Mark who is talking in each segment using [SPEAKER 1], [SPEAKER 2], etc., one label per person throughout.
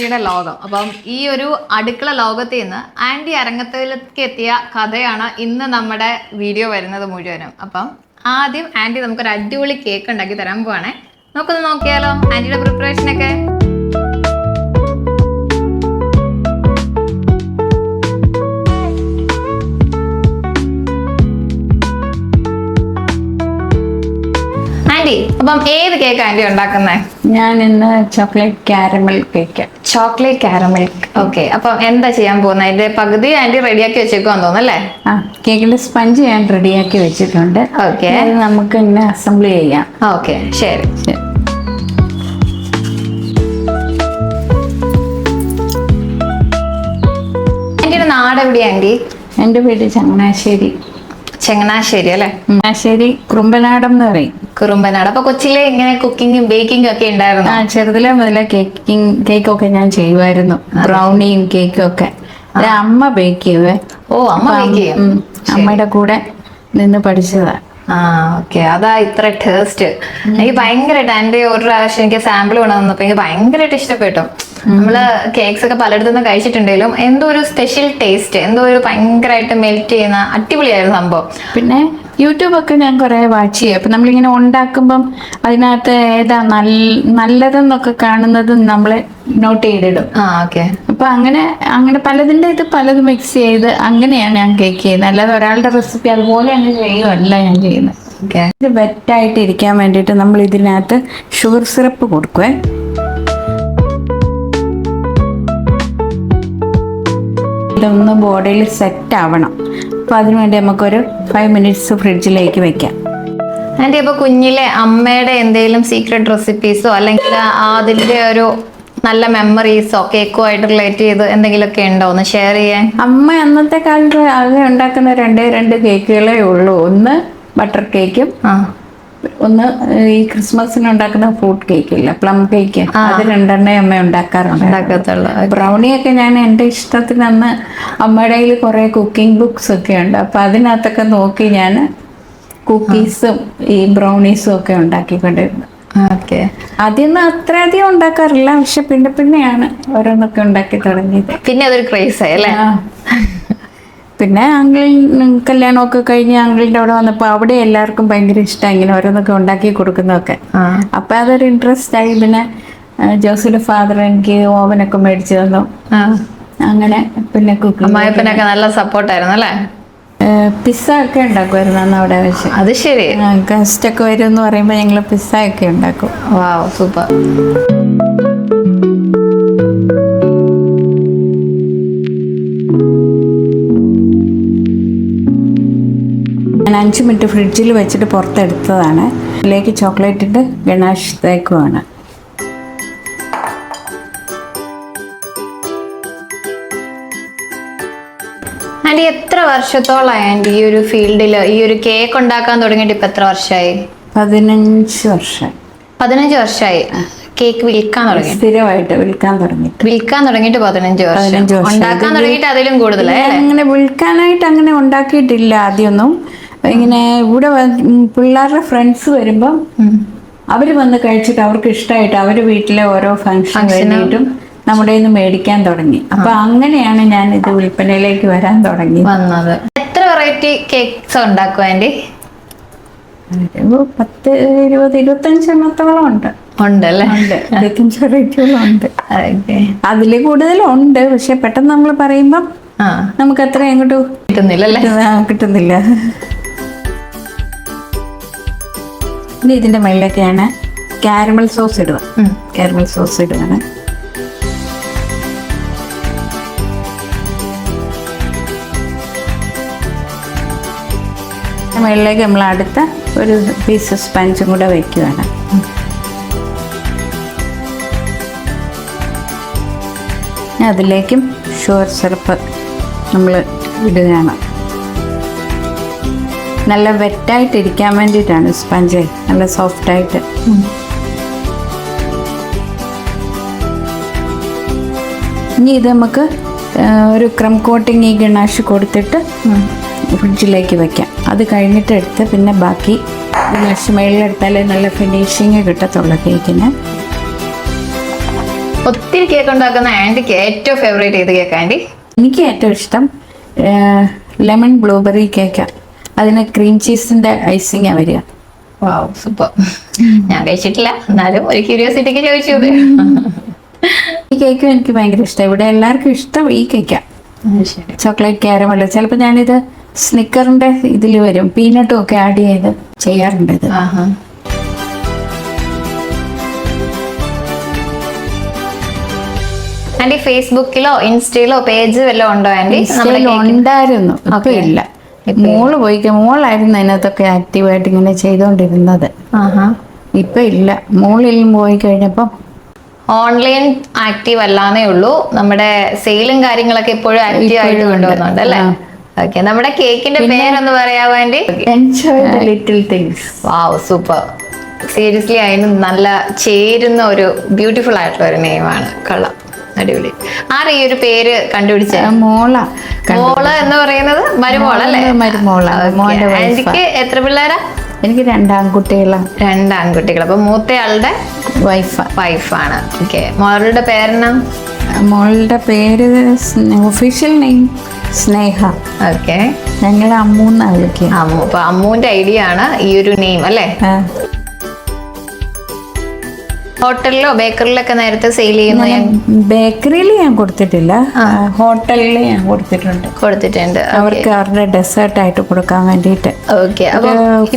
[SPEAKER 1] ആൻറ്റിയുടെ ലോകം. അപ്പം ഈ ഒരു അടുക്കള ലോകത്തിൽ നിന്ന് ആൻറ്റി അരങ്ങത്തിലേക്ക് എത്തിയ കഥയാണ് ഇന്ന് നമ്മുടെ വീഡിയോ വരുന്നത് മുഴുവനും. അപ്പം ആദ്യം ആൻറ്റി നമുക്കൊരു അടിപൊളി കേക്ക് ഉണ്ടാക്കി തരാൻ പോവാണേ. നമുക്കൊന്ന് നോക്കിയാലോ ആൻറ്റിയുടെ പ്രിപ്പറേഷനൊക്കെ. അപ്പം ഏത് കേക്ക് ആൻറ്റി ഉണ്ടാക്കുന്നേ?
[SPEAKER 2] ഞാൻ ഇന്ന് chocolate caramel cake.
[SPEAKER 1] Chocolate caramel. Okay, അപ്പം എന്താ ചെയ്യാൻ പോകുന്നത്? അതിന്റെ പകുതി ആൻറ്റി റെഡിയാക്കി വെച്ചേക്കുവാന്ന് തോന്നുന്നല്ലേ?
[SPEAKER 2] കേക്കിന്റെ സ്പഞ്ച് ഞാൻ റെഡിയാക്കി വെച്ചിട്ടുണ്ട്.
[SPEAKER 1] ഓക്കെ,
[SPEAKER 2] അത് നമുക്ക് ഇന്ന് അസംബിൾ ചെയ്യാം.
[SPEAKER 1] ഓക്കെ, ശരി. ആൻറ്റിയുടെ നാട് എവിടെയാ ആൻറ്റി?
[SPEAKER 2] എൻ്റെ വീട് ചങ്ങനാശ്ശേരി.
[SPEAKER 1] ചങ്ങനാശ്ശേരി അല്ലേ?
[SPEAKER 2] ചങ്ങനാശ്ശേരി കുറുമ്പനാടം എന്ന് പറയും.
[SPEAKER 1] കുറുമ്പനാട്. അപ്പൊ കൊച്ചിലെ ഇങ്ങനെ കുക്കിങ്ങും ബേക്കിംഗ് ഒക്കെ ഉണ്ടായിരുന്നു?
[SPEAKER 2] ചെറുതിലെ മുതലേ കേക്കൊക്കെ ഞാൻ ചെയ്യുമായിരുന്നു. ബ്രൗണിയും കേക്കും ഒക്കെ അമ്മ ബേക്ക് ചെയ്യുവേ.
[SPEAKER 1] ഓ, അമ്മ ബേക്ക് ചെയ്യും.
[SPEAKER 2] അമ്മയുടെ കൂടെ നിന്ന് പഠിച്ചതാ.
[SPEAKER 1] ഓക്കെ, അതാ ഇത്ര ടേസ്റ്റ്. എനിക്ക് ഭയങ്കരമായിട്ട് ആൻറ്റി ഒരു പ്രാവശ്യം എനിക്ക് സാമ്പിൾ കൊണ്ടുവന്നപ്പോ എനിക്ക് ഭയങ്കരമായിട്ട് ഇഷ്ടപ്പെട്ടു. നമ്മള് കേക്ക്സ് ഒക്കെ പലയിടത്തുനിന്ന് കഴിച്ചിട്ടുണ്ടെങ്കിലും എന്തോ ഒരു സ്പെഷ്യൽ ടേസ്റ്റ്, എന്തോ ഒരു ഭയങ്കരമായിട്ട് മെൽറ്റ് ചെയ്യുന്ന അടിപൊളിയായിരുന്നു സംഭവം.
[SPEAKER 2] പിന്നെ യൂട്യൂബൊക്കെ ഞാൻ കുറെ വാച്ച് ചെയ്യും. അപ്പൊ നമ്മളിങ്ങനെ ഉണ്ടാക്കുമ്പം അതിനകത്ത് ഏതാ നല്ലതെന്നൊക്കെ കാണുന്നത് നമ്മൾ നോട്ട് ചെയ്തിടും.
[SPEAKER 1] ഓക്കെ.
[SPEAKER 2] അപ്പൊ അങ്ങനെ പലതിൻ്റെ ഇത് പലതും മിക്സ് ചെയ്ത് അങ്ങനെയാണ് ഞാൻ കേക്ക് ചെയ്യുന്നത്. അല്ലാതെ ഒരാളുടെ റെസിപ്പി അതുപോലെ അങ്ങ് ചെയ്യുമല്ല ഞാൻ ചെയ്യുന്നത്. ഇത് വെറ്റായിട്ട് ഇരിക്കാൻ വേണ്ടിയിട്ട് നമ്മൾ ഇതിനകത്ത് ഷുഗർ സിറപ്പ് കൊടുക്കുവേ. ഇതൊന്ന് ബോഡിയിൽ സെറ്റ് ആവണം. അപ്പൊ അതിനുവേണ്ടി നമുക്കൊരു 5 minutes ഫ്രിഡ്ജിലേക്ക് വെക്കാം.
[SPEAKER 1] ആൻറ്റി, അപ്പൊ കുഞ്ഞിലെ അമ്മയുടെ എന്തെങ്കിലും സീക്രട്ട് റെസിപ്പീസോ അല്ലെങ്കിൽ അതിന്റെ ഒരു നല്ല മെമ്മറീസോ കേക്കോ ആയിട്ട് റിലേറ്റ് ചെയ്ത് എന്തെങ്കിലുമൊക്കെ ഉണ്ടോ ഒന്ന് ഷെയർ ചെയ്യാൻ?
[SPEAKER 2] അമ്മ അന്നത്തെ കാലത്ത് ആകെ ഉണ്ടാക്കുന്ന രണ്ട് കേക്കുകളേ ഉള്ളൂ. ഒന്ന് ബട്ടർ കേക്കും, ഒന്ന് ഈ ക്രിസ്മസിന് ഉണ്ടാക്കുന്ന ഫ്രൂട്ട് കേക്ക് ഇല്ല, പ്ലം കേക്ക്. അത് രണ്ടെണ്ണേ അമ്മ ഉണ്ടാക്കാറുണ്ട്. ബ്രൗണിയൊക്കെ ഞാൻ എൻ്റെ ഇഷ്ടത്തിന് അന്ന് അമ്മയുടെ കയ്യിൽ കുറെ കുക്കിംഗ് ബുക്സ് ഒക്കെ ഉണ്ട്. അപ്പൊ അതിനകത്തൊക്കെ നോക്കി ഞാൻ കുക്കീസും ഈ ബ്രൗണീസും ഒക്കെ ഉണ്ടാക്കിക്കൊണ്ടിരുന്നു. ആദ്യമൊന്നും അത്രയധികം ഉണ്ടാക്കാറില്ല, പക്ഷെ പിന്നെയാണ് ഓരോന്നൊക്കെ ഉണ്ടാക്കി തുടങ്ങിയത്.
[SPEAKER 1] പിന്നെ അതൊരു ക്രേസ് ആയി അല്ലേ?
[SPEAKER 2] പിന്നെ അങ്കിൾ കല്യാണമൊക്കെ കഴിഞ്ഞ് അങ്കിളിൻ്റെ അവിടെ വന്നപ്പോൾ അവിടെ എല്ലാവർക്കും ഭയങ്കര ഇഷ്ടമാണ് ഇങ്ങനെ ഓരോന്നൊക്കെ ഉണ്ടാക്കി കൊടുക്കുന്നതൊക്കെ. അപ്പം അതൊരു ഇൻട്രസ്റ്റ് ആയി. പിന്നെ ജോസിയുടെ ഫാദർ എനിക്ക് ഓവനൊക്കെ മേടിച്ചു തന്നു. അങ്ങനെ പിന്നെ
[SPEAKER 1] കുക്കിംഗ് നല്ല സപ്പോർട്ടായിരുന്നു അല്ലേ?
[SPEAKER 2] പിസ്സ ഒക്കെ ഉണ്ടാക്കുമായിരുന്നു അന്ന് അവിടെ വെച്ച്.
[SPEAKER 1] അത് ശരി.
[SPEAKER 2] ഗസ്റ്റ് ഒക്കെ വരും എന്ന് പറയുമ്പോൾ ഞങ്ങൾ പിസ്സ ഒക്കെ ഉണ്ടാക്കും.
[SPEAKER 1] വാവ്, സൂപ്പർ.
[SPEAKER 2] ഞാൻ 5 minute ഫ്രിഡ്ജിൽ വെച്ചിട്ട് പുറത്തെടുത്തതാണ്. ഇതിലേക്ക് ചോക്ലേറ്റിൻ്റെ ഗണാഷ് തേക്കുവാണ്.
[SPEAKER 1] ആൻറ്റി, എത്ര വർഷത്തോളായി ആൻറ്റി ഈ ഒരു ഫീൽഡിൽ ഈ ഒരു കേക്ക് ഉണ്ടാക്കാൻ തുടങ്ങിയിട്ട്? ഇപ്പൊ എത്ര വർഷമായി?
[SPEAKER 2] 15 വർഷം.
[SPEAKER 1] 15 വർഷമായി കേക്ക് വിൽക്കാൻ തുടങ്ങി?
[SPEAKER 2] സ്ഥിരമായിട്ട് വിൽക്കാൻ തുടങ്ങിയിട്ട്
[SPEAKER 1] 15 വർഷം. ഉണ്ടാക്കാൻ തുടങ്ങിയിട്ട് അതിലും കൂടുതലായി?
[SPEAKER 2] അങ്ങനെ വിൽക്കാനായിട്ട് അങ്ങനെ ഉണ്ടാക്കിയിട്ടില്ല ആദ്യമൊന്നും. ഇങ്ങനെ ഇവിടെ പിള്ളേരുടെ ഫ്രണ്ട്സ് വരുമ്പം അവര് വന്ന് കഴിച്ചിട്ട് അവർക്ക് ഇഷ്ടമായിട്ട് അവര് വീട്ടിലെ ഓരോ ഫംഗ്ഷൻ വേണ്ടിയിട്ടും നമ്മുടെ നിന്ന് മേടിക്കാൻ തുടങ്ങി. അപ്പൊ അങ്ങനെയാണ് ഞാൻ ഇത് വിൽപ്പനയിലേക്ക് വരാൻ തുടങ്ങി
[SPEAKER 1] വന്നത്. എത്ര വെറൈറ്റി കേക്ക്സ് ഉണ്ടാക്കും ആൻറ്റി?
[SPEAKER 2] 10, 20, 25 എണ്ണത്തോളം ഉണ്ട്.
[SPEAKER 1] ഉണ്ടല്ലേ?
[SPEAKER 2] 25 വെറൈറ്റികളും ഉണ്ട്. അതില് കൂടുതലുണ്ട്, പക്ഷെ പെട്ടെന്ന് നമ്മൾ പറയുമ്പം നമുക്ക് അത്ര എങ്ങോട്ട് കിട്ടുന്നില്ല. ഇനി ഇതിന്റെ മേളിലൊക്കെയാണ് കാരമൽ സോസ് ഇടുക. കാരമൽ സോസ് ഇടുകയാണ്. മേളിലേക്ക് നമ്മൾ അടുത്ത ഒരു പീസ് സ്പഞ്ചും കൂടെ വയ്ക്കുകയാണ്. അതിലേക്കും ഷുഗർ സിറപ്പ് നമ്മൾ ഇടുകയാണ്. നല്ല വെറ്റായിട്ട് ഇരിക്കാൻ വേണ്ടിയിട്ടാണ് സ്പഞ്ച്, നല്ല സോഫ്റ്റായിട്ട്. ഇനി ഇത് നമുക്ക് ഒരു ക്രം കോട്ടിങ് ഈ ഗണാഷ് കൊടുത്തിട്ട് ഫ്രിഡ്ജിലേക്ക് വെക്കാം. അത് കഴിഞ്ഞിട്ട് എടുത്ത് പിന്നെ ബാക്കി ഗണാഷ് മേളിലെടുത്താലേ നല്ല ഫിനിഷിങ് കിട്ടത്തുള്ളൂ കേക്കിന്.
[SPEAKER 1] ഒത്തിരി കേക്ക് ഉണ്ടാക്കുന്ന ആന്റിക്ക് ഏറ്റവും ഫേവറേറ്റ് ഏത് കേക്ക് ആന്റി?
[SPEAKER 2] എനിക്ക് ഏറ്റവും ഇഷ്ടം ലെമൺ ബ്ലൂബെറി കേക്കാണ്. അതിന് ക്രീം ചീസിന്റെ ഐസിങ്ങാ വരിക.
[SPEAKER 1] വാവ്, സൂപ്പർ. ഞാൻ കഴിച്ചിട്ടില്ല, എന്നാലും ഒരു ക്യൂരിയോസിറ്റിക്ക് ചോദിച്ചു.
[SPEAKER 2] ഈ കേക്കും എനിക്ക് ഭയങ്കര ഇഷ്ടം. ഇവിടെ എല്ലാവർക്കും ഇഷ്ടം ഈ കേക്കാണ്. Chocolate caramel. ചിലപ്പോൾ ഞാനിത് സ്നിക്കറിന്റെ ഇതിൽ വരും, പീനട്ടും ഒക്കെ ആഡ് ചെയ്ത് ചെയ്യാറുണ്ട് ഇത്.
[SPEAKER 1] ആന്റി ഫേസ്ബുക്കിലോ ഇൻസ്റ്റയിലോ പേജ് വല്ലതും ഉണ്ടോ ആന്റി?
[SPEAKER 2] ഉണ്ടായിരുന്നു, ഇപ്പൊ ഇല്ല. മോളായിരുന്നു അതിനകത്തൊക്കെ ആക്റ്റീവായിട്ട് ഇങ്ങനെ ചെയ്തോണ്ടിരുന്നത്. ഇപ്പൊ ഇല്ല. മോളിൽ പോയി കഴിഞ്ഞപ്പോ
[SPEAKER 1] ഓൺലൈൻ ആക്റ്റീവ് അല്ലാന്നേ ഉള്ളൂ. നമ്മുടെ സെയിലും കാര്യങ്ങളൊക്കെ ഇപ്പോഴും ആക്റ്റീവ് ആയിട്ട് കൊണ്ടുവന്നുണ്ട് അല്ലേ? ഓക്കെ, നമ്മുടെ കേക്കിന്റെ പേരൊന്ന് പറയാവോ aunty?
[SPEAKER 2] Enjoy the little things.
[SPEAKER 1] Wow, super. Seriously അതിന് നല്ല ചേരുന്ന ഒരു ബ്യൂട്ടിഫുൾ ആയിട്ടുള്ള ഒരു നെയിമാണ്. കൊള്ളാം, അടിപൊളി. ആരാ ഈ ഒരു പേര് കണ്ടുപിടിച്ച?
[SPEAKER 2] മോള്
[SPEAKER 1] എന്ന് പറയുന്നത് മരുമോളല്ലേ? ആന്റിക്ക് എത്ര പിള്ളേരാ?
[SPEAKER 2] എനിക്ക് 2 ആൺകുട്ടികളാണ്.
[SPEAKER 1] 2 ആൺകുട്ടികൾ. അപ്പൊ മൂത്തയാളുടെ വൈഫാണ്. ഓക്കെ, മോളുടെ പേരെന്നാ?
[SPEAKER 2] മോളുടെ പേര് ഒഫീഷ്യൽ നെയിം സ്നേഹ.
[SPEAKER 1] ഓക്കെ,
[SPEAKER 2] ഞങ്ങളുടെ അമ്മൂന്നാ വിളിക്കുക.
[SPEAKER 1] അമ്മു. അപ്പൊ അമ്മുവിന്റെ ഐഡിയ ആണ് ഈ ഒരു നെയിം അല്ലേ? ഹോട്ടലിലോ ബേക്കറിലൊക്കെ നേരത്തെ സെയിൽ ചെയ്യുന്ന?
[SPEAKER 2] ബേക്കറിയിൽ ഞാൻ കൊടുത്തിട്ടില്ല, ഹോട്ടലിൽ ഞാൻ കൊടുത്തിട്ടുണ്ട്. അവർക്ക് അവരുടെ ഡെസേർട്ട് ആയിട്ട് കൊടുക്കാൻ വേണ്ടിയിട്ട്.
[SPEAKER 1] Okay,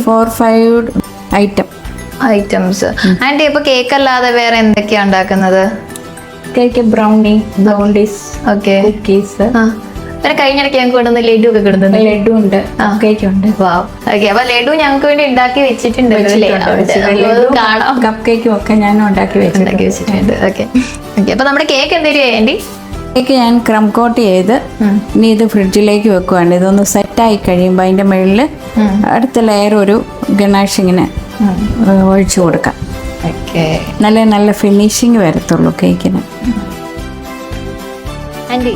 [SPEAKER 2] 4-5 items.
[SPEAKER 1] ആന്റി, അപ്പൊ കേക്ക് അല്ലാതെ വേറെ എന്തൊക്കെയാ ഉണ്ടാക്കുന്നത്?
[SPEAKER 2] Cake, brownies, cookies.
[SPEAKER 1] പിന്നെ കഴിഞ്ഞിടയ്ക്ക് ഞങ്ങൾക്ക് കൊണ്ടുവന്ന് ലഡു ഒക്കെ കൊടുക്കുന്നത്.
[SPEAKER 2] ലഡു ഉണ്ട്, കേക്ക് ഉണ്ട്.
[SPEAKER 1] ഓക്കെ, അപ്പൊ ലഡു ഞങ്ങൾക്ക് വേണ്ടി ഉണ്ടാക്കി വെച്ചിട്ടുണ്ട്.
[SPEAKER 2] കപ്പ് കേക്കും ഒക്കെ ഞാൻ ഉണ്ടാക്കി വെച്ചിട്ടുണ്ട്.
[SPEAKER 1] ഓക്കെ, അപ്പൊ നമ്മുടെ കേക്ക് എന്തേലും ആന്റി?
[SPEAKER 2] കേക്ക് ഞാൻ ക്രം കോട്ട് ചെയ്ത് ഇനി ഇത് ഫ്രിഡ്ജിലേക്ക് വെക്കുവാണ്. ഇതൊന്ന് സെറ്റായി കഴിയുമ്പോൾ അതിന്റെ മുകളിൽ അടുത്ത ലെയർ ഒരു ഗണാഷിങ്ങിന് ഒഴിച്ചു കൊടുക്കാം. നല്ല ഫിനിഷിങ് വരത്തുള്ളൂ കേക്കിന്.
[SPEAKER 1] ആന്റി,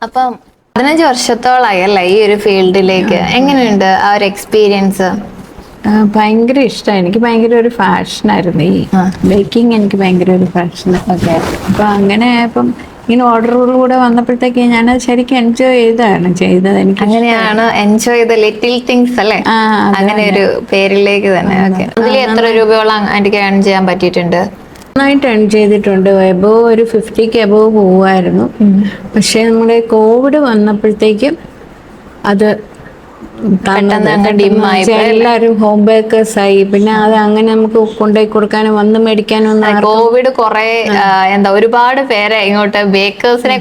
[SPEAKER 1] അപ്പം 15 വർഷത്തോളായി അല്ലേ ഈ ഒരു ഫീൽഡിലേക്ക്? എങ്ങനെയുണ്ട് ആ ഒരു എക്സ്പീരിയൻസ്?
[SPEAKER 2] ഭയങ്കര ഇഷ്ടമാണ്. എനിക്ക് ഭയങ്കര ഒരു ഫാഷനായിരുന്നു ഈ ബേക്കിംഗ്. എനിക്ക് ഭയങ്കര ഒരു ഫാഷൻ. അപ്പൊ അങ്ങനെ ഇപ്പം ഇങ്ങനെ ഓർഡറുകളിലൂടെ വന്നപ്പോഴത്തേക്ക് ഞാനത് ശരിക്കും എൻജോയ് ചെയ്തത്. എനിക്ക്
[SPEAKER 1] അങ്ങനെയാണ് എൻജോയ് ചെയ്ത ലിറ്റിൽ തിങ്സ് അല്ലേ? അങ്ങനെ ഒരു പേരിലേക്ക് തന്നെ. ഓക്കെ, അതിൽ എത്ര രൂപയോളം ആന്റിക്ക് ഏൺ ചെയ്യാൻ പറ്റിയിട്ടുണ്ട്?
[SPEAKER 2] നന്നായിട്ട് ഏൺ ചെയ്തിട്ടുണ്ട്. എബോവ് ഒരു 50K എബോവ് പോവായിരുന്നു. പക്ഷെ നമ്മുടെ കോവിഡ് വന്നപ്പോഴത്തേക്കും അത് എല്ലാവരും ഹോം ബേക്കേഴ്സ് ആയി. പിന്നെ അത് അങ്ങനെ നമുക്ക് കൊണ്ടുപോയി കൊടുക്കാനും വന്ന് മേടിക്കാനും
[SPEAKER 1] കോവിഡ് കുറെ ഒരുപാട് പേരെ ഇങ്ങോട്ട് ബേക്കേഴ്സിനെ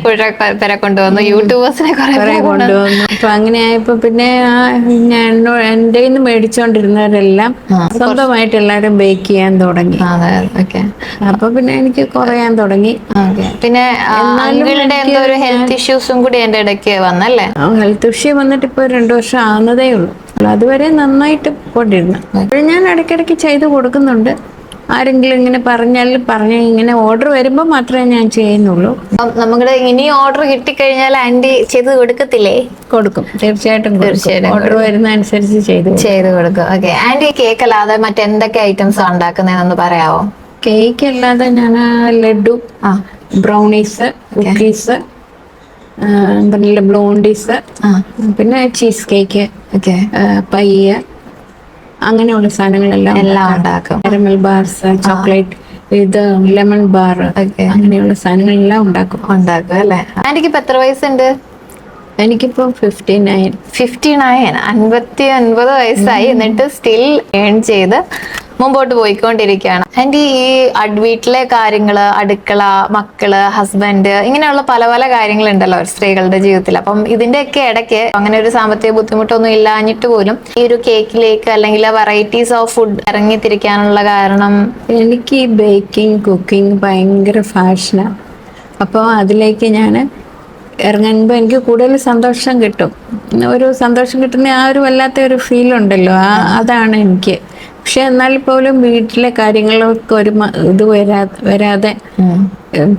[SPEAKER 1] പേരെ കൊണ്ടുവന്നു, യൂട്യൂബേഴ്സിനെ കുറെ കൊണ്ടുവന്നു.
[SPEAKER 2] അപ്പൊ അങ്ങനെ ആയപ്പോ പിന്നെ എന്റെ നിന്ന് മേടിച്ചോണ്ടിരുന്നവരെല്ലാം സ്വന്തമായിട്ട് എല്ലാവരും ബേക്ക് ചെയ്യാൻ തുടങ്ങി. അപ്പൊ പിന്നെ എനിക്ക് കുറയാൻ തുടങ്ങി.
[SPEAKER 1] പിന്നെ ഹെൽത്ത് ഇഷ്യൂസും കൂടി എന്റെ ഇടയ്ക്ക് വന്നല്ലേ?
[SPEAKER 2] ഹെൽത്ത് ഇഷ്യൂ വന്നിട്ട് ഇപ്പൊ 2 വർഷം ആവുന്നതേ ഉള്ളൂ. അതുവരെ നന്നായിട്ട് കൊണ്ടിരുന്നു. അപ്പോഴും ഞാൻ ഇടയ്ക്കിടയ്ക്ക് ചെയ്ത് കൊടുക്കുന്നുണ്ട്. ആരെങ്കിലും ഇങ്ങനെ ഇങ്ങനെ ഓർഡർ വരുമ്പോൾ മാത്രമേ ഞാൻ ചെയ്യുന്നുള്ളൂ.
[SPEAKER 1] നമ്മുടെ ഇനി ഓർഡർ കിട്ടിക്കഴിഞ്ഞാൽ ആന്റി ചെയ്ത് കൊടുക്കത്തില്ലേ?
[SPEAKER 2] കൊടുക്കും, തീർച്ചയായിട്ടും. ഓർഡർ വരുന്ന അനുസരിച്ച് ചെയ്ത് കൊടുക്കും.
[SPEAKER 1] ഓക്കെ, ആന്റി കേക്ക് അല്ലാതെ മറ്റെന്തൊക്കെ ഐറ്റംസ് ഉണ്ടാക്കുന്നതെന്ന് പറയാവോ?
[SPEAKER 2] കേക്ക് അല്ലാതെ ഞാൻ ലഡു, ബ്രൗണീസ്, കുക്കീസ്, ബ്ലോണ്ടീസ്, പിന്നെ ചീസ് കേക്ക്, പയ്യ, അങ്ങനെയുള്ള സാധനങ്ങളെല്ലാം
[SPEAKER 1] ഉണ്ടാക്കും.
[SPEAKER 2] കാരമൽ ബാർസ്, ചോക്ലേറ്റ്, ഇത് ലെമൺ ബാർ, അങ്ങനെയുള്ള സാധനങ്ങളെല്ലാം ഉണ്ടാക്കും
[SPEAKER 1] അല്ലേ? ആന്റിക്ക് ഇപ്പൊ എത്ര വയസ്സുണ്ട്?
[SPEAKER 2] എനിക്കിപ്പോ 59.
[SPEAKER 1] 59 വയസ്സായി, എന്നിട്ട് സ്റ്റിൽ ഏൺ ചെയ്ത് മുമ്പോട്ട് പോയിക്കൊണ്ടിരിക്കുകയാണ്. ആന്റി, ഈ വീട്ടിലെ കാര്യങ്ങള്, അടുക്കള, മക്കള്, ഹസ്ബൻഡ്, ഇങ്ങനെയുള്ള പല പല കാര്യങ്ങളുണ്ടല്ലോ സ്ത്രീകളുടെ ജീവിതത്തിൽ. അപ്പം ഇതിന്റെയൊക്കെ ഇടയ്ക്ക് അങ്ങനെ ഒരു സാമ്പത്തിക ബുദ്ധിമുട്ടൊന്നും ഇല്ലാഞ്ഞിട്ട് പോലും ഈ ഒരു കേക്കിലേക്ക് അല്ലെങ്കിൽ വെറൈറ്റീസ് ഓഫ് ഫുഡ് ഇറങ്ങിത്തിരിക്കാനുള്ള കാരണം?
[SPEAKER 2] എനിക്ക് ഈ ബേക്കിംഗ്, കുക്കിംഗ് ഭയങ്കര ഫാഷനാണ്. അപ്പോൾ അതിലേക്ക് ഞാൻ ഇറങ്ങുമ്പോൾ എനിക്ക് കൂടുതൽ സന്തോഷം കിട്ടും. ഒരു സന്തോഷം കിട്ടുന്ന ആ ഒരു വല്ലാത്ത ഒരു ഫീൽ ഉണ്ടല്ലോ, അതാണ് എനിക്ക്. പക്ഷെ എന്നാൽ പോലും വീട്ടിലെ കാര്യങ്ങളൊക്കെ ഒരു ഇത് വരാതെ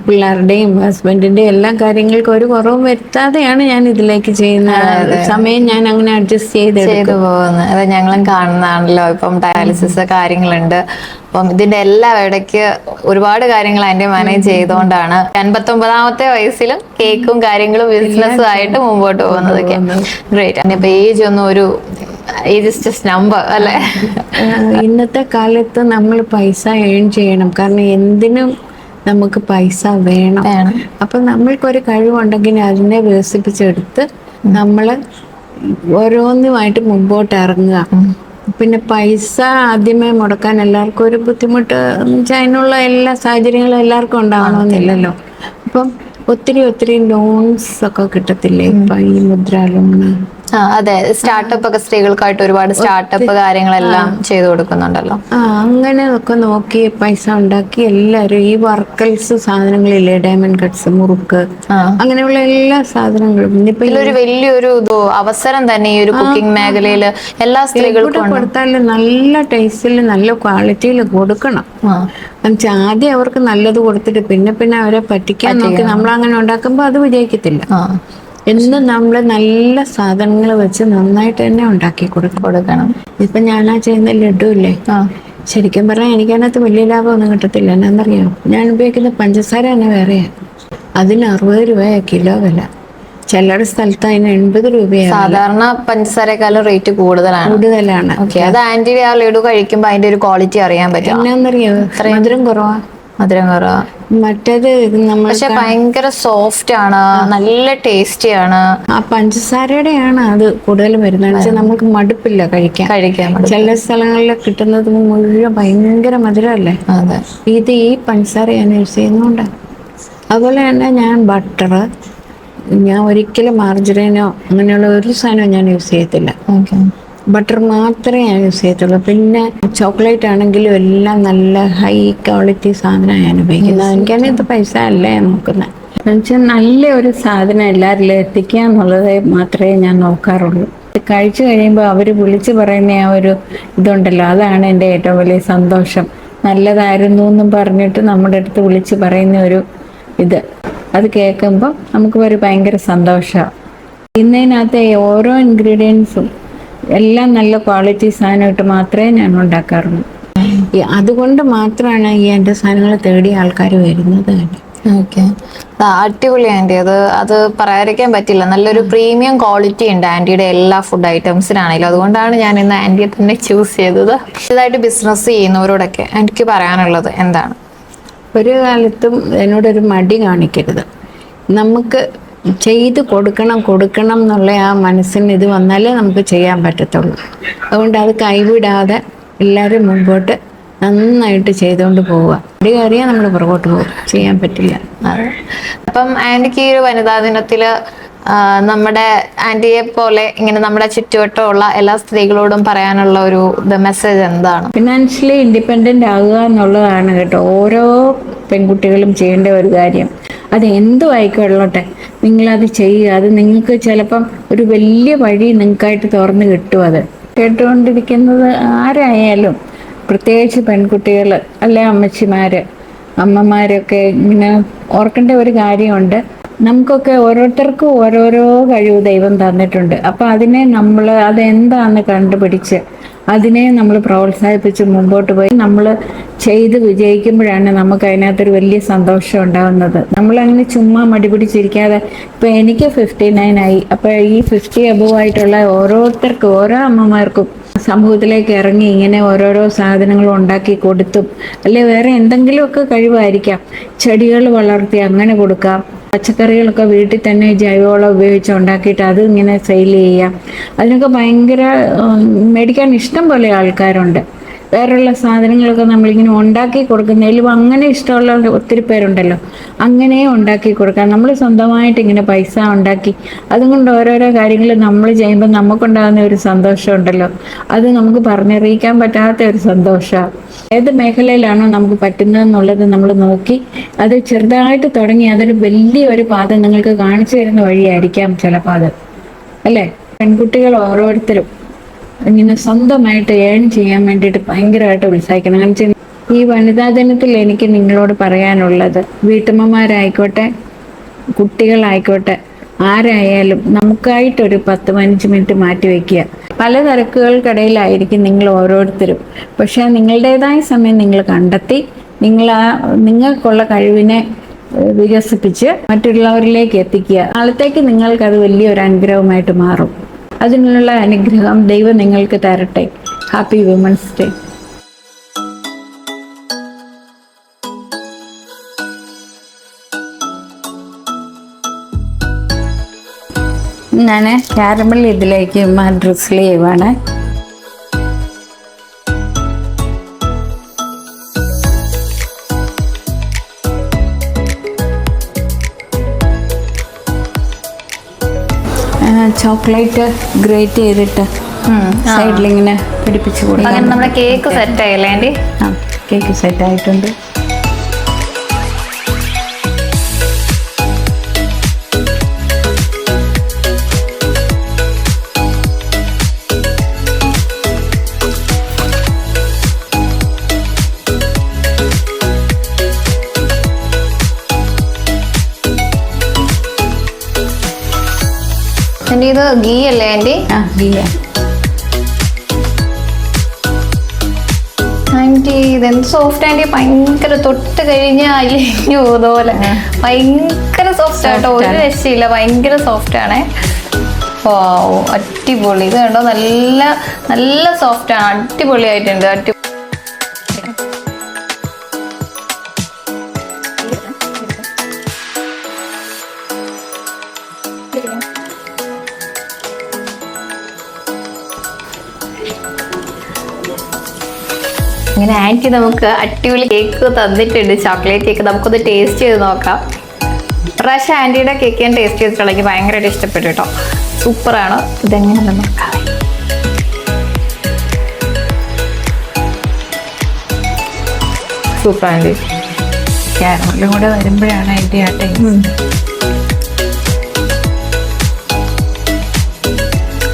[SPEAKER 2] പിള്ളേരുടെയും ഹസ്ബൻഡിന്റെയും എല്ലാ കാര്യങ്ങൾക്കും ഒരു കുറവും വരുത്താതെയാണ് ഞാൻ ഇതിലേക്ക് ചെയ്യുന്നത്. സമയം ഞാൻ അങ്ങനെ അഡ്ജസ്റ്റ്
[SPEAKER 1] ചെയ്തു പോകുന്നത്. അത് ഞങ്ങളും കാണുന്നതാണല്ലോ. ഇപ്പം ഡയാലിസിസ് കാര്യങ്ങളുണ്ട്. അപ്പം ഇതിന്റെ എല്ലാ ഇടയ്ക്ക് ഒരുപാട് കാര്യങ്ങൾ അതിന്റെ മാനേജ് ചെയ്തുകൊണ്ടാണ് 59ാമത്തെ വയസ്സിലും കേക്കും കാര്യങ്ങളും ബിസിനസ്സും ആയിട്ട് മുമ്പോട്ട് പോകുന്നതൊക്കെ. ഗ്രേറ്റ്. ഇപ്പൊ ഏജ് ഒന്നും ഒരു ഏജ് ഇസ് ജസ്റ്റ് നമ്പർ അല്ലേ?
[SPEAKER 2] ഇന്നത്തെ കാലത്ത് നമ്മൾ പൈസ ഏൺ ചെയ്യണം. കാരണം എന്തിനും നമുക്ക് പൈസ വേണം. അപ്പൊ നമ്മൾക്കൊരു കഴിവുണ്ടെങ്കിൽ അതിനെ വികസിപ്പിച്ചെടുത്ത് നമ്മൾ ഓരോന്നുമായിട്ട് മുമ്പോട്ട് ഇറങ്ങുക. പിന്നെ പൈസ ആദ്യമേ മുടക്കാൻ എല്ലാവർക്കും ഒരു ബുദ്ധിമുട്ട് വെച്ചാൽ അതിനുള്ള എല്ലാ സാഹചര്യങ്ങളും എല്ലാവർക്കും ഉണ്ടാവണമെന്നില്ലല്ലോ. അപ്പം ഒത്തിരി ലോൺസ് ഒക്കെ കിട്ടത്തില്ലേ ഇപ്പൊ ഈ മുദ്ര ലോണ്?
[SPEAKER 1] അതെ, സ്റ്റാർട്ടപ്പ് ഒക്കെ സ്ത്രീകൾക്കായിട്ട് ഒരുപാട് സ്റ്റാർട്ടപ്പ് കാര്യങ്ങളെല്ലാം ചെയ്തു കൊടുക്കുന്നുണ്ടല്ലോ.
[SPEAKER 2] അങ്ങനെ ഒക്കെ നോക്കി പൈസ ഉണ്ടാക്കി എല്ലാരും ഈ വർക്കൽസ് സാധനങ്ങളില്ലേ, ഡയമണ്ട് കട്ട്സ്, മുറുക്ക്, അങ്ങനെയുള്ള എല്ലാ സാധനങ്ങളും ഇനിയിപ്പോ
[SPEAKER 1] ഒരു വലിയൊരു അവസരം തന്നെ ഈ ഒരു കുക്കിംഗ് മേഖലയിൽ എല്ലാ സ്ത്രീകൾക്കും
[SPEAKER 2] കൊടുത്താലും നല്ല ടേസ്റ്റിൽ നല്ല ക്വാളിറ്റിയിൽ കൊടുക്കണം. എന്നുവെച്ചാൽ ആദ്യം അവർക്ക് നല്ലത് കൊടുത്തിട്ട് പിന്നെ അവരെ പറ്റിക്കാൻ നോക്കി നമ്മളങ്ങനെ ഉണ്ടാക്കുമ്പോൾ അത് വിജയിക്കത്തില്ല. എന്നും നമ്മൾ നല്ല സാധനങ്ങൾ വെച്ച് നന്നായിട്ട് തന്നെ ഉണ്ടാക്കി കൊടുക്കണം. ഇപ്പൊ ഞാനാ ചെയ്യുന്ന ലഡു ഇല്ലേ, ശരിക്കും പറഞ്ഞാൽ എനിക്കതിനകത്ത് വലിയ ലാഭമൊന്നും കിട്ടത്തില്ല. എന്നാന്നറിയാം, ഞാൻ ഉപയോഗിക്കുന്ന പഞ്ചസാര തന്നെ വേറെയാ. അതിന് 60 രൂപയാ കിലോ വില. ചിലരുടെ സ്ഥലത്ത് അതിന് 80 രൂപയാണ്.
[SPEAKER 1] സാധാരണ പഞ്ചസാരക്കാളും റേറ്റ് കൂടുതലാണ്. അത് ആന്റി ആ ലഡു കഴിക്കുമ്പോ അതിന്റെ ഒരു ക്വാളിറ്റി അറിയാൻ പറ്റും.
[SPEAKER 2] എന്നാന്നറിയോ, മധുരം കുറവാ. മറ്റേത്
[SPEAKER 1] പക്ഷെ ഭയങ്കര സോഫ്റ്റ് ആണ്, നല്ല ടേസ്റ്റിയാണ്.
[SPEAKER 2] ആ പഞ്ചസാരയുടെയാണ് അത് കൂടുതലും വരുന്നത്. നമുക്ക് മടുപ്പില്ല കഴിക്കാൻ. ചില സ്ഥലങ്ങളിൽ കിട്ടുന്നത് മുഴുവൻ ഭയങ്കര മധുരമല്ലേ. ഇത് ഈ പഞ്ചസാര ഞാൻ യൂസ് ചെയ്യുന്നുണ്ട്. അതുപോലെ തന്നെ ഞാൻ ബട്ടർ, ഞാൻ ഒരിക്കലും മാർജറിനോ അങ്ങനെയുള്ള ഒരു സാധനവും ഞാൻ യൂസ് ചെയ്യത്തില്ല. ബട്ടർ മാത്രമേ ഞാൻ യൂസ് ചെയ്യത്തുള്ളൂ. പിന്നെ ചോക്ലേറ്റ് ആണെങ്കിലും എല്ലാം നല്ല ഹൈ ക്വാളിറ്റി സാധനമാണ് ഞാൻ ഉപയോഗിക്കുന്നത്. എനിക്കതിനകത്ത് പൈസ അല്ല ഞാൻ നോക്കുന്നത്. എന്നുവെച്ചാൽ നല്ല ഒരു സാധനം എല്ലാവരിലും എത്തിക്കുക എന്നുള്ളത് മാത്രമേ ഞാൻ നോക്കാറുള്ളൂ. കഴിച്ചു കഴിയുമ്പോൾ അവർ വിളിച്ചു പറയുന്ന ആ ഒരു ഇതുണ്ടല്ലോ, അതാണ് എൻ്റെ ഏറ്റവും വലിയ സന്തോഷം. നല്ലതായിരുന്നു എന്നും പറഞ്ഞിട്ട് നമ്മുടെ അടുത്ത് വിളിച്ച് പറയുന്ന ഒരു ഇത്, അത് കേൾക്കുമ്പോൾ നമുക്ക് ഒരു ഭയങ്കര സന്തോഷമാണ്. ഇന്നതിനകത്ത് ഓരോ ഇൻഗ്രീഡിയൻസും എല്ലാം നല്ല ക്വാളിറ്റി സാധനമായിട്ട് മാത്രമേ ഞാൻ ഉണ്ടാക്കാറുള്ളൂ. അതുകൊണ്ട് മാത്രമാണ് ഈ എൻ്റെ സാധനങ്ങൾ തേടി ആൾക്കാർ വരുന്നത് തന്നെ.
[SPEAKER 1] അടിപൊളി ആന്റി. അത് പറയാതിരിക്കാൻ പറ്റില്ല. നല്ലൊരു പ്രീമിയം ക്വാളിറ്റി ഉണ്ട് ആന്റിയുടെ എല്ലാ ഫുഡ് ഐറ്റംസിനാണെങ്കിലും. അതുകൊണ്ടാണ് ഞാൻ ഇന്ന് ആന്റിയെ തന്നെ ചൂസ് ചെയ്തത്. ഇതായിട്ട് ബിസിനസ് ചെയ്യുന്നവരോടൊക്കെ എനിക്ക് പറയാനുള്ളത് എന്താണ്?
[SPEAKER 2] ഒരു കാലത്തും എന്നോടൊരു മടി കാണിക്കരുത്. നമുക്ക് ചെയ്ത് കൊടുക്കണം എന്നുള്ള ആ മനസ്സിന് ഇത് വന്നാലേ നമുക്ക് ചെയ്യാൻ പറ്റത്തുള്ളൂ. അതുകൊണ്ട് അത് കൈവിടാതെ എല്ലാവരും മുമ്പോട്ട് നന്നായിട്ട് ചെയ്തുകൊണ്ട് പോവുക. ഒരു കാര്യം നമ്മൾ പുറകോട്ട് പോകും, ചെയ്യാൻ പറ്റില്ല.
[SPEAKER 1] അപ്പം ആന്റിക്ക് ഈ ഒരു വനിതാ ദിനത്തില് നമ്മുടെ ആന്റിയെ പോലെ ഇങ്ങനെ നമ്മുടെ ചുറ്റുവട്ടമുള്ള എല്ലാ സ്ത്രീകളോടും പറയാനുള്ള ഒരു മെസ്സേജ് എന്താണ്?
[SPEAKER 2] ഫിനാൻഷ്യലി ഇൻഡിപെൻഡന്റ് ആകുക എന്നുള്ളതാണ് കേട്ടോ ഓരോ പെൺകുട്ടികളും ചെയ്യേണ്ട ഒരു കാര്യം. അത് എന്തും ആയിക്കൊള്ളട്ടെ, നിങ്ങളത് ചെയ്യുക. അത് നിങ്ങൾക്ക് ചിലപ്പം ഒരു വലിയ വഴി നിങ്ങൾക്കായിട്ട് തുറന്ന് കിട്ടും. അത് കേട്ടുകൊണ്ടിരിക്കുന്നത് ആരായാലും, പ്രത്യേകിച്ച് പെൺകുട്ടികൾ അല്ലെ അമ്മമാരൊക്കെ ഇങ്ങനെ ഓർക്കേണ്ട ഒരു കാര്യമുണ്ട്. നമുക്കൊക്കെ ഓരോരുത്തർക്കും ഓരോരോ കഴിവ് ദൈവം തന്നിട്ടുണ്ട്. അപ്പം അതിനെ നമ്മൾ അതെന്താണെന്ന് കണ്ടുപിടിച്ച് അതിനെ നമ്മൾ പ്രോത്സാഹിപ്പിച്ച് മുമ്പോട്ട് പോയി നമ്മൾ ചെയ്ത് വിജയിക്കുമ്പോഴാണ് നമുക്ക് അതിനകത്തൊരു വലിയ സന്തോഷം ഉണ്ടാകുന്നത്. നമ്മളങ്ങനെ ചുമ്മാ മടി പിടിച്ചിരിക്കാതെ, ഇപ്പം എനിക്ക് 59 ആയി. അപ്പോൾ ഈ 50 അബവ് ആയിട്ടുള്ള ഓരോരുത്തർക്കും, ഓരോ അമ്മമാർക്കും സമൂഹത്തിലേക്ക് ഇറങ്ങി ഇങ്ങനെ ഓരോരോ സാധനങ്ങൾ ഉണ്ടാക്കി കൊടുത്തും, അല്ലെ വേറെ എന്തെങ്കിലുമൊക്കെ കഴിവായിരിക്കാം, ചെടികൾ വളർത്തി അങ്ങനെ കൊടുക്കാം, പച്ചക്കറികളൊക്കെ വീട്ടിൽ തന്നെ ജൈവവളം ഉപയോഗിച്ച് ഉണ്ടാക്കിയിട്ട് അത് ഇങ്ങനെ സെയിൽ ചെയ്യാം. അതിനൊക്കെ ഭയങ്കര മേടിക്കാൻ ഇഷ്ടം പോലെ ആൾക്കാരുണ്ട്. വേറെയുള്ള സാധനങ്ങളൊക്കെ നമ്മളിങ്ങനെ ഉണ്ടാക്കി കൊടുക്കുന്നതിലും അങ്ങനെ ഇഷ്ടമുള്ള ഒത്തിരി പേരുണ്ടല്ലോ. അങ്ങനെ ഉണ്ടാക്കി കൊടുക്കാം. നമ്മൾ സ്വന്തമായിട്ട് ഇങ്ങനെ പൈസ ഉണ്ടാക്കി അതുകൊണ്ട് ഓരോരോ കാര്യങ്ങൾ നമ്മൾ ചെയ്യുമ്പോൾ നമുക്കുണ്ടാകുന്ന ഒരു സന്തോഷമുണ്ടല്ലോ, അത് നമുക്ക് പറഞ്ഞറിയിക്കാൻ പറ്റാത്ത ഒരു സന്തോഷമാണ്. ഏത് മേഖലയിലാണോ നമുക്ക് പറ്റുന്നതെന്നുള്ളത് നമ്മൾ നോക്കി അത് ചെറുതായിട്ട് തുടങ്ങി അതൊരു വലിയൊരു പാത നിങ്ങൾക്ക് കാണിച്ചു തരുന്ന വഴിയായിരിക്കാം ചിലപ്പോൾ അത്, അല്ലേ? പെൺകുട്ടികൾ ഓരോരുത്തരും ഇങ്ങനെ സ്വന്തമായിട്ട് ഏൺ ചെയ്യാൻ വേണ്ടിയിട്ട് ഭയങ്കരമായിട്ട് ഉത്സാഹിക്കണം. ഈ വനിതാ ദിനത്തിൽ എനിക്ക് നിങ്ങളോട് പറയാനുള്ളത്, വീട്ടമ്മമാരായിക്കോട്ടെ കുട്ടികളായിക്കോട്ടെ ആരായാലും നമുക്കായിട്ടൊരു 10-15 മിനിറ്റ് മാറ്റി വയ്ക്കുക. പല തിരക്കുകൾക്കിടയിലായിരിക്കും നിങ്ങൾ ഓരോരുത്തരും. പക്ഷെ നിങ്ങളുടേതായ സമയം നിങ്ങൾ കണ്ടെത്തി നിങ്ങൾക്കുള്ള കഴിവിനെ വികസിപ്പിച്ച് മറ്റുള്ളവരിലേക്ക് എത്തിക്കുക. നാളത്തേക്ക് നിങ്ങൾക്കത് വലിയൊരു അനുഗ്രഹമായിട്ട് മാറും. അതിനുള്ള അനുഗ്രഹം ദൈവം നിങ്ങൾക്ക് തരട്ടെ. Happy women's day. ഞാൻ ക്യാരമൽ ഇതിലേക്ക് ഡ്രിസിൽ ചെയ്യുവാണ്. ചോക്ലേറ്റ് ഗ്രേറ്റ് ചെയ്തിട്ട് സൈഡിലിങ്ങനെ പിടിപ്പിച്ച് കൊടുക്കാം.
[SPEAKER 1] നമ്മുടെ കേക്ക് സെറ്റ് ആയില്ലേ ആൻറ്റി?
[SPEAKER 2] ആ, കേക്ക് സെറ്റ് ആയിട്ടുണ്ട്.
[SPEAKER 1] ആൻറ്റി ഇത് ഗീ അല്ലേ ആൻറ്റി?
[SPEAKER 2] ആ, ഗീയ.
[SPEAKER 1] ആൻറ്റി ഇതെന്ത് സോഫ്റ്റ് ആൻറ്റി, ഭയങ്കര തൊട്ട് കഴിഞ്ഞ് അലിഞ്ഞു പോലെ ഭയങ്കര സോഫ്റ്റ് ആട്ടോ, ഒരു രക്ഷയില്ല, ഭയങ്കര സോഫ്റ്റ് ആണേ. ഓ അടിപൊളി, ഇത് കണ്ടോ നല്ല നല്ല സോഫ്റ്റ് ആണ്, അടിപൊളിയായിട്ടുണ്ട്. ഇങ്ങനെ ആൻറ്റി നമുക്ക് അടിപൊളി കേക്ക് തന്നിട്ടുണ്ട്, ചോക്ലേറ്റ് കേക്ക്. നമുക്കൊന്ന് ടേസ്റ്റ് ചെയ്ത് നോക്കാം. പ്രാവശ്യം ആൻറ്റിയുടെ കേക്ക് ഞാൻ ടേസ്റ്റ് ചെയ്തിട്ടുള്ള എനിക്ക് ഭയങ്കരമായിട്ട് ഇഷ്ടപ്പെട്ടു കേട്ടോ, സൂപ്പറാണ്. ഇതെങ്ങനെയാണെന്ന് നോക്കാം. സൂപ്പർ ആൻറ്റി,
[SPEAKER 2] ക്യാരമലും കൂടെ വരുമ്പോഴാണ് അതിൻ്റെ ആ ടേസ്റ്റ്.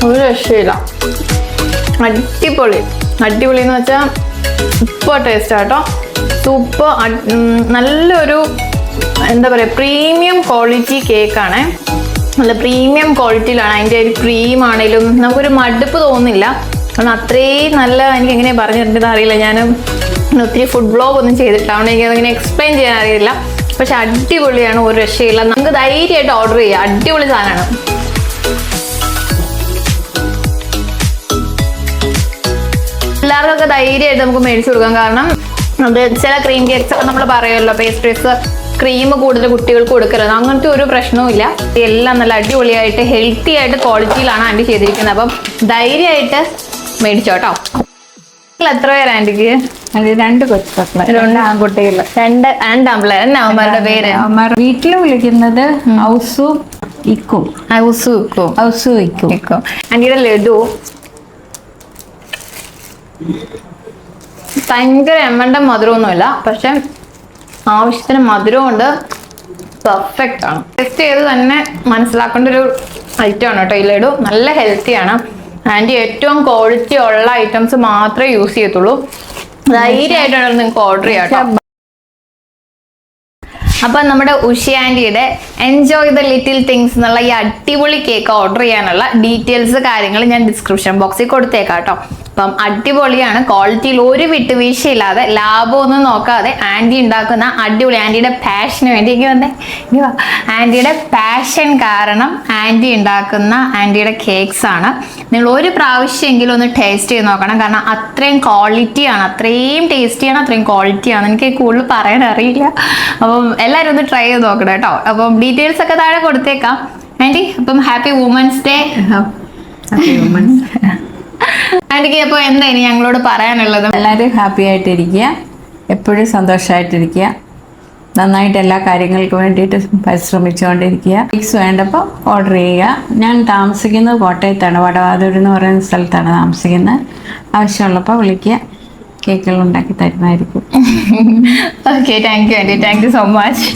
[SPEAKER 1] ഒരു രക്ഷയില്ല, അടിപൊളി. അടിപൊളി എന്ന് വെച്ചാൽ സൂപ്പർ ടേസ്റ്റ് ആട്ടോ, സൂപ്പർ. നല്ലൊരു എന്താ പറയുക, പ്രീമിയം ക്വാളിറ്റി കേക്കാണ്. നല്ല പ്രീമിയം ക്വാളിറ്റിയിലാണ്. അതിൻ്റെ ഒരു ക്രീം ആണെങ്കിലും നമുക്കൊരു മടുപ്പ് തോന്നില്ല. കാരണം അത്രയും നല്ല, എനിക്ക് എങ്ങനെയാണ് പറഞ്ഞു തരേണ്ടത് അറിയില്ല. ഞാൻ ഒത്തിരി ഫുഡ് ബ്ലോഗ് ഒന്നും ചെയ്തിട്ടാണ്, എനിക്ക് അതിങ്ങനെ എക്സ്പ്ലെയിൻ ചെയ്യാൻ അറിയില്ല. പക്ഷെ അടിപൊളിയാണ്, ഒരു രക്ഷയില്ല. നമുക്ക് ധൈര്യമായിട്ട് ഓർഡർ ചെയ്യാം, അടിപൊളി സാധനമാണ്. എല്ലാവർക്കൊക്കെ ധൈര്യമായിട്ട് നമുക്ക് മേടിച്ചു കൊടുക്കാം. കാരണം അത് ചില ക്രീം കേക്ക്സ് ഒക്കെ നമ്മൾ പറയുമല്ലോ, പേസ്ട്രീസ് ക്രീം കൂടുതൽ കുട്ടികൾക്ക് കൊടുക്കരുത്, അങ്ങനത്തെ ഒരു പ്രശ്നവും ഇല്ല. എല്ലാം നല്ല അടിപൊളിയായിട്ട് ഹെൽത്തി ആയിട്ട് ക്വാളിറ്റിയിലാണ് ആൻറ്റി ചെയ്തിരിക്കുന്നത്. അപ്പം ധൈര്യമായിട്ട് മേടിച്ചോട്ടോ. എത്ര പേര് ആൻറ്റിക്ക്?
[SPEAKER 2] അത് 2 കൊച്ചുമക്കള്, 2 ആൺകുട്ടികൾ,
[SPEAKER 1] 2 ആൺപിള്ളേർ. എന്നാ അവന്മാരുടെ പേര്?
[SPEAKER 2] അവന്മാർ വീട്ടിൽ വിളിക്കുന്നത് ഔസു ഇക്കും.
[SPEAKER 1] ഔസു ഇക്കും.
[SPEAKER 2] ഔസു ഇക്കും.
[SPEAKER 1] ആൻറ്റിയുടെ ലഡു ഭയങ്കര എമ്മണ്ട മധുരമൊന്നുമില്ല, പക്ഷെ ആവശ്യത്തിന് മധുരമുണ്ട്, പെർഫെക്റ്റ് ആണ്. ടേസ്റ്റ് ചെയ്ത് തന്നെ മനസ്സിലാക്കേണ്ട ഒരു ഐറ്റമാണ് കേട്ടോ ഈ ലഡു. നല്ല ഹെൽത്തിയാണ്. ആൻറ്റി ഏറ്റവും ക്വാളിറ്റി ഉള്ള ഐറ്റംസ് മാത്രമേ യൂസ് ചെയ്യത്തുള്ളൂ. ധൈര്യമായിട്ടാണ് നിങ്ങൾക്ക് ഓർഡർ ചെയ്യാം കേട്ടോ. അപ്പം നമ്മുടെ ഉഷി ആൻറ്റിയുടെ എൻജോയ് ദ ലിറ്റിൽ തിങ്സ് എന്നുള്ള ഈ അടിപൊളി കേക്ക് ഓർഡർ ചെയ്യാനുള്ള ഡീറ്റെയിൽസ് കാര്യങ്ങൾ ഞാൻ ഡിസ്ക്രിപ്ഷൻ ബോക്സിൽ കൊടുത്തേക്കാം കേട്ടോ. അപ്പം അടിപൊളിയാണ്, ക്വാളിറ്റിയിൽ ഒരു വിട്ടുവീഴ്ചയില്ലാതെ, ലാഭമൊന്നും നോക്കാതെ ആൻറ്റി ഉണ്ടാക്കുന്ന അടിപൊളി, ആൻറ്റിയുടെ പാഷന് വേണ്ടി ആൻറ്റിയുടെ പാഷൻ കാരണം ആൻറ്റി ഉണ്ടാക്കുന്ന ആൻറ്റിയുടെ കേക്ക്സ് ആണ്. നിങ്ങൾ ഒരു പ്രാവശ്യമെങ്കിലും ഒന്ന് ടേസ്റ്റ് ചെയ്ത് നോക്കണം. കാരണം അത്രയും ക്വാളിറ്റിയാണ്, അത്രയും ടേസ്റ്റിയാണ്, അത്രയും ക്വാളിറ്റിയാണ്. എനിക്ക് കൂടുതൽ പറയാൻ അറിയില്ല. അപ്പം എല്ലാവരും ഒന്ന് ട്രൈ ചെയ്ത് നോക്കണം കേട്ടോ. അപ്പം ഡീറ്റെയിൽസ് ഒക്കെ താഴെ കൊടുത്തേക്കാം ആൻറ്റി. അപ്പം happy women's day.
[SPEAKER 2] Happy women's.
[SPEAKER 1] ആൻറ്റിക്ക് അപ്പോൾ എന്താ ഇനി ഞങ്ങളോട് പറയാനുള്ളത്?
[SPEAKER 2] എല്ലാവരും ഹാപ്പി ആയിട്ടിരിക്കുക, എപ്പോഴും സന്തോഷമായിട്ടിരിക്കുക, നന്നായിട്ട് എല്ലാ കാര്യങ്ങൾക്കും വേണ്ടിയിട്ട് പരിശ്രമിച്ചുകൊണ്ടിരിക്കുക. കേക്ക്സ് വേണ്ടപ്പോൾ ഓർഡർ ചെയ്യുക. ഞാൻ താമസിക്കുന്നത് കോട്ടയത്താണ്, വടവാതൂർ എന്ന് പറയുന്ന സ്ഥലത്താണ് താമസിക്കുന്നത്. ആവശ്യമുള്ളപ്പോൾ വിളിക്കുക, കേക്കുകൾ ഉണ്ടാക്കി തരുന്നതായിരിക്കും.
[SPEAKER 1] Okay, thank you aunty, thank you so much.